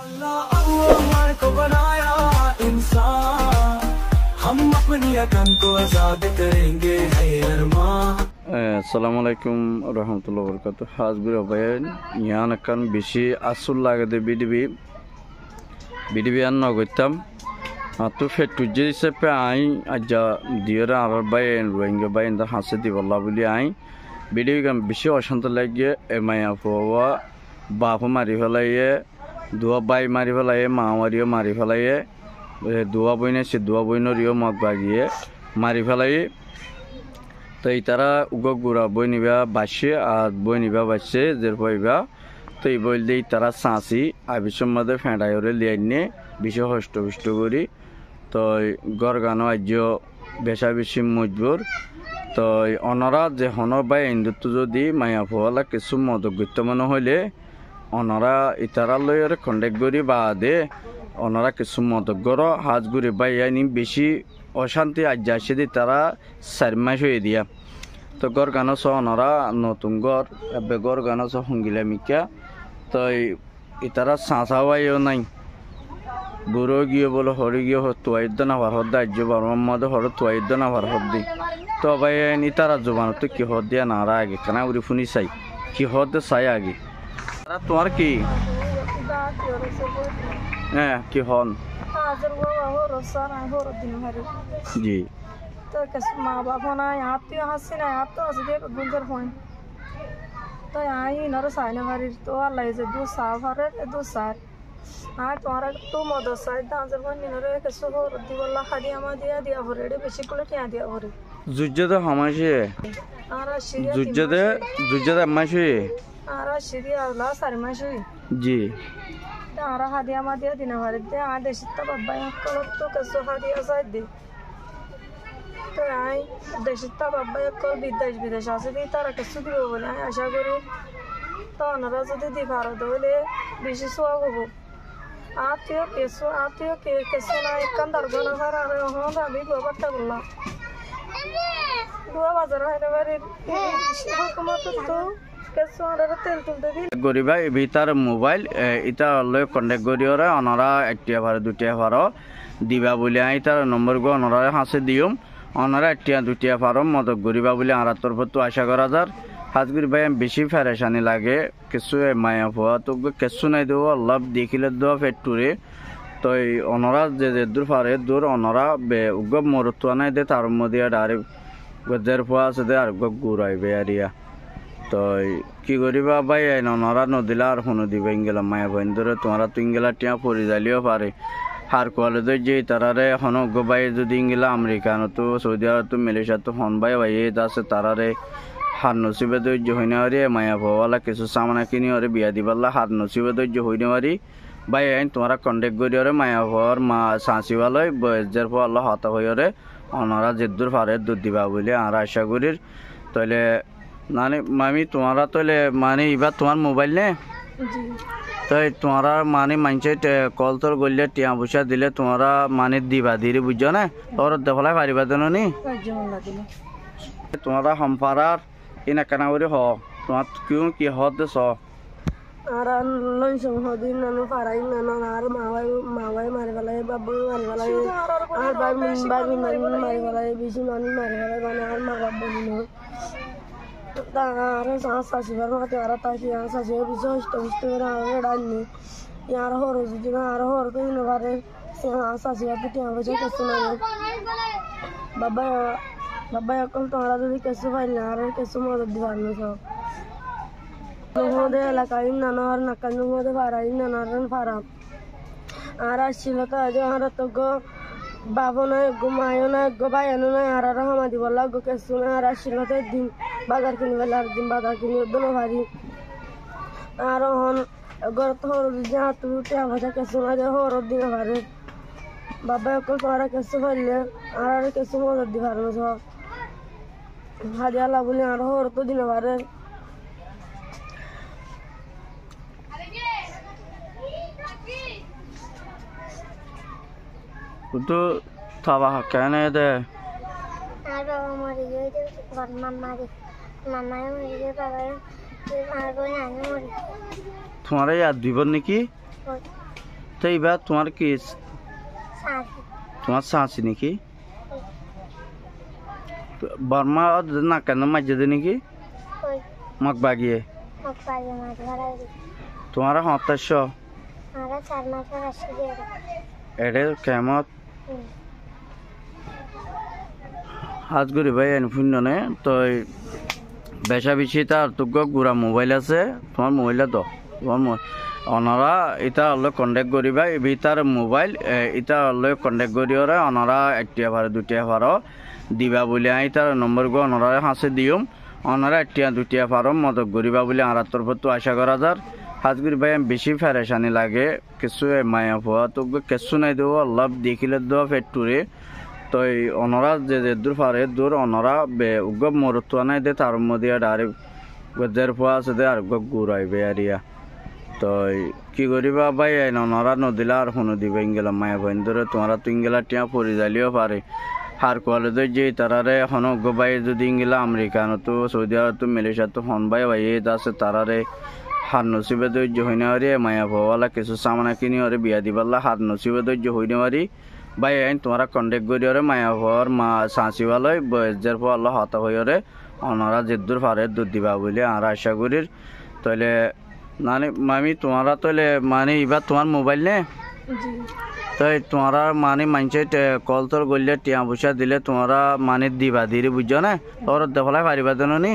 अल्लाह को बनाया इंसान, हम अपनी अकल को आजाद करेंगे है अरमान। আসসালামু আলাইকুম রহমতুল্লাহ বরকাত। হাজবির হবাইন ইয়ান কান বেশি আসল লাগে দে বিডিবি আন নগতাম তো ফেটুজে হিসেবে আই আজা দিয়রা আর বাইন রোহিঙ্গা বাইন দা হাসে দি বল্লা বলি আই বিডিবি কান বেশি অশান্ত লাগে এমায়া ফোয়া বাপ মারি ফেলাইয়ে দুয়া বাই মারি ফেলাইয়ে মা মারিও মারি ফেলাইয়ে দুয়া বইনে সে দুয়া বইনরিও মগ বাগিয়ে মারি ফেলাইয়ে। তো এই তারা উগ গুড়া বই নিবা বাসে আর বই নিবা বাসে জের পাইবা তো এই বই দিয়ে তারা চাঁচি আবিসের মধ্যে ফেঁড়াইরে লিয়ে নিয়ে বেশি হষ্ট করি তো গড় গানো আজ বেশা বেশি মজবুর তো অনরা যে হন বা হিন্দুত্ব যদি মায়া ফোয়ালা কিছু মদগত্য মনে হইলে অনরা ইতারা লয়ের কন্টেক্ট করি বা দে অনরা কিছু মদগর হাজ ঘুরে বাই আইনি বেশি অশান্তি আজ আসে দি তারা 4 মাস হয়ে দিয়া তো গড় গানো স অনরা নতুন গড় এবে গড় গানো স হঙ্গিলা মিকা তো ইতারা চাঁচাওয়াইও নাই বুড়ো গিয়ে বলো হরে গিয়ে তোয়াইদ্য না ভার হদ্দা আজ্য বারমার মধ্যে হর তোয়াইদ্য না ভার হদ্দি তো ভাই ইতারা জোবানো তো কি হদ দিয়া নারা আগে কেনা উড়ি ফুনি চাই কি হদ চাই আগে তোমার কি হ্যাঁ কি হন জি तो माँ बाप होना यहाँ तो हंसी ना यहाँ तो हंसी दे गुंजर फोन तो यहाँ ही नर साइने हरी तो अल्लाह से दो साफ हरे दो सार हाँ तुम्हारा तो मदद साइड दांजर बन निनरे कैसे हो रद्दी वाला खादी हमारे दिया हो रहे बेची कुले क्या दिया हो रहे जुज्जे तो हमारे जुज्जे तो हमारे आरा शिरी अल्लाह सारी माशुई जी आरा खादी हमारे दिन हरे दे आधे शिता बाबा यहाँ कल तो कैसे खादी साइड दे তো আই দেশটা বাবা কল বিদেশ আছে দি তারা কিছু দিব বলে আমি আশা করি তো ওনারা যদি দি ভারত হলে বেশি সোয়া হবো আত্মীয় কেসো না একান্দার গনা ভাড়া হন আমি ব্যাপারটা বললাম দুয়া বাজার হয় বাড়ির হুকুমত তো কেসো আর তেল তুলতে দিন গরিবা ভিতর মোবাইল এটা লয় কন্টাক্ট করিওরা ওনারা একটিয়া ভাড়া দুটিয়া ভাড়া দিবা বলে আই তার নম্বর গো ওনারা হাসে দিও ওনারা একটিয়া দুটিয়া ফারম মদক গরিবা বলে আর তরফ তো আশা করা যার হাজগুরি ভাই বেশি ফেরেশানি লাগে কিছু মায়া হওয়া তো কিছু নাই দেবো আল্লাহ দেখিলে দেওয়া ফেটুরে তো ওনারা যে দূর ফারে দূর ওনারা উগ মরতুয়া নাই দে তার মধ্যে ডারে গদের ফোয়া আছে দে আর গুড়াইবে আরিয়া তো কি করিবা ভাই ওনারা নদিলা আর শুনো দিবে ইংগেলা মায়া বইন ধরে তোমারা তো ইংগেলা টিয়া পরি যালিও পারে হার কলেজ যে তারারে হন বাই যদি ইংলা আমেরিকানো তো সৌদি আরব তো মালয়েশিয়া তো হন বাই আছে তারারে হার নসিবে ধৈর্য হইনে পারি মায়া ভাওয়ালা কিছু সামানা কিনি ওরে বিয়া দিবাল্লা হার নসিবে ধৈর্য হইনে পারি বাই আইন তোমারা কন্টেক্ট করি ওরে মায়া ভাওয়ার মা সাঁচিবালয় বয়েজের পর আল্লাহ হতা হয়ে ওরে ওনারা যে দূর পারে দুধ দিবা বলে আর আশা করির তাহলে মানে মামি তোমারা তাহলে মানে এবার তোমার মোবাইল নে তো তোমারা মানে মানছে কল তোর গলে টিয়া পয়সা দিলে তোমারা মানে দিবা ধীরে বুঝছো না তোর দেখলাই পারিবা দেন নি তোমারা সম্পারার ইনা কানা করে হ তোমার কিউ কি হদ স আর লঞ্চ হদিন নানো পারাই নানো আর মাওয়াই মারি ফেলাই বাবু মারি ফেলাই আর বাবি মারি ফেলাই বেশি মানি মারি ফেলাই মানে আর মা বাবু দিন আর শাশিবার মাতে আর তাকি আর শাশিবার বেশি হষ্ট করে আর ডালনি আর হর যদি না আর হর তো ইনো পারে শাশিবার তো টিয়া বসে কিছু না বাবা এখন তোমরা যদি কিছু পাইলে আর কিছু মদত দিবার না সব মধ্যে এলাকায় নানো আর নাকানোর মধ্যে পাড়াই নানার ফারাম আর আসছিল তো আজ আর তো গো বাবু নয় গো মায়ও নয় গো বাইয়ানো নয় আর হামা দিব লাগো কেসু নয় আর আসছিল তো দিন বাজার কিনবে আর দিন বাজার কিনে দোনো ভারি আর হন ঘর তো হর যে হাত উঠে ভাষা কেসু না যে হর দিন ভারে বাবা এখন তোরা কেসু পাইলে আর কেসু মজা দিবার না সব হাজিয়া লাগুলি আর হর তো দিন ভারে তো থাবা কেন দে আর বাবা মরে গিয়ে মামাই মরে গিয়ে বাবা আর বোন আমি মরে তোমার ইয়াদ দিব নাকি তো এবার তোমার কি সাথে তোমার চাচি নাকি বর্মা না কেন মাঝে নাকি কই মগ বাগিয়ে মকবাগে মাছ ধরা তোমার হতাশ আমরা 4 মাসের আসি দিয়ে এডে কেমত হাত ঘুরি ভাই এন শূন্যনে তো বেশা বেশি তার তোক গুড়া মোবাইল আছে তোমার মোবাইলটা তো তোমার ওনারা এটা হলে কন্ট্যাক্ট করিবা এবি তার মোবাইল এটা হলে কন্ট্যাক্ট করি ওরা ওনারা 1টিয়া ভাড়া 2টিয়া ভাড়া দিবা বলে আই তার নম্বর গো ওনারা হাসে দিম ওনারা 1টিয়া 2টিয়া ভাড়া মদত করিবা বলে আর তরফ তো আশা করা যার হাত ঘুরি ভাই বেশি ফেরেশানি লাগে কিছু মায়া হওয়া তো কিছু নাই দেবো আল্লাহ দেখিলে দেওয়া ফেটুরে তো ওনারা যে দূর পারে দূর ওনারা উগ মরতুয়া নাই দে তার মধ্যে ডাইরেক্ট গদের পোয়া আছে দে আর ঘুরাইবে আরিয়া তো কি করিবা ভাই ওনারা নদিলা আর শুনো দিবে ইংগেলা মায়া বইন ধরে তোমারা তো ইংগেলা টিয়া পরি যালিও পারে হার কোয়ালে যে তারারে এখন উগ ভাই যদি ইংগেলা আমেরিকানো তো সৌদি আরব তো মালয়েশিয়া তো হন ভাই ভাই আছে তারারে হার নসিবে ধৈর্য হইনে পারি মায়া ভোয়ালা কিছু সামানা কিনি ওরে বিয়া দিবাল্লা হার নসিবে ধৈর্য হইনে পারি ভাই আইন তোমরা কন্ট্যাক্ট করি ওরে মায়া ভোয়ার মা সাঁচিওয়ালয় বয়সের পর আল্লাহ হতা হই ওরে ওনারা যেদূর পারে দুধ দিবা বলে আর আশা করি তাহলে মানে মামি তোমারা তাহলে মানে এবার তোমার মোবাইল নে তো তোমরা মানে মানছে কল তোর করলে টিয়া পয়সা দিলে তোমরা মানে দিবা দিলে বুঝছো না তোর দেখলাই পারিবা জানো নি